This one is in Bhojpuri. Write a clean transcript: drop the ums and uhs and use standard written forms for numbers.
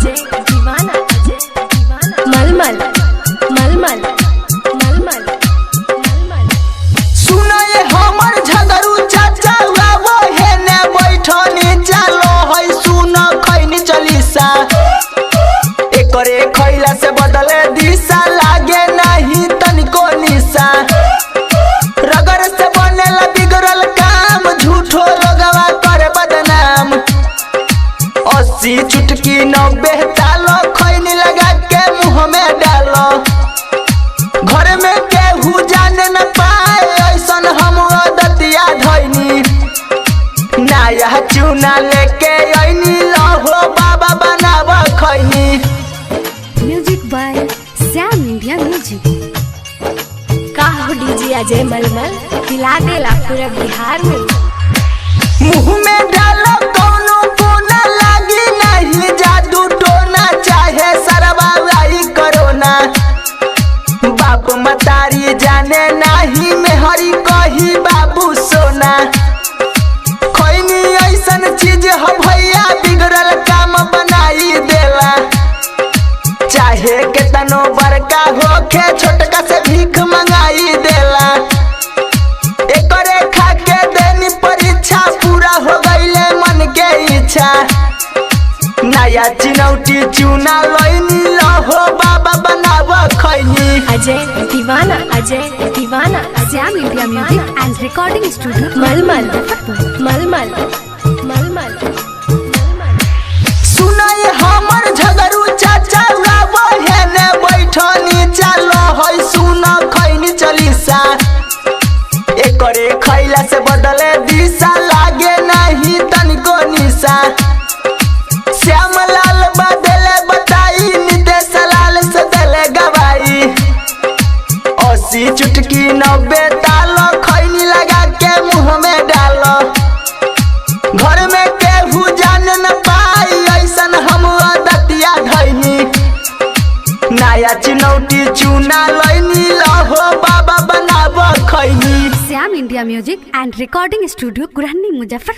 अजय दीवाना, अजय दीवाना। मलमल मलमल मलमल मलमल। सुना ये हमर झगड़ू चाचा वो है ने बैठनी चलो है सुना खैनी चलीसा एकरे खैला से बदले दिशा लागे नहीं तनिको निशा रगड़ से बनेला बिगड़ल काम झूठो लोगवा करे बदनाम 80 चुटकी 90 तालो खैनी लगा के मुंह में डालो घर में केहू जाने न पाए ऐसन हम दतिया धैनी नया चूना लेके आईनी लहो बाबा बनाव खैनी। Music by Sam India music. का हो डीजे अजय मलमल हिला देला पूरा बिहार में। मुंह में डालो कोनो कोना लागी नहीं जादू टोना चाहे सरवाई करोना बाप मतारी जाने नहीं मेहरी कही बाबू सोना खैनी ऐसन चीज हो भैया बिगड़ल काम बनाई देला चाहे केतनो बड़का होखे छोटका से भीख मंगाई देला एकरे खा के देनी परीक्षा पूरा हो गईले मन के इच्छा नया चिनौटी चूना लईनी लहो बाबा बनाव खैनी। अजय दीवाना, अजय दीवाना। Sam India music and recording studio मलमल मलमल मलमल। सुना ये हमर झगड़ू चाचा वो है ने बैठनी चलो है सुना खैनी चलीसा एकरे खैला से बदले दिशा लागे नहीं तनिको निशा श्यामलाल बदले बताई नितेश लाल से दले गवाई 80 चुटकी 90 तालो खैनी लगा के मुंह में डालो घर में केहू जाने न पाई ऐसन हम दतिया धैनी नया चिनौटी चूना लईनी लहो बाबा बनाव खैनी। Sam India music and recording studio Gurhani Muzaffarpur.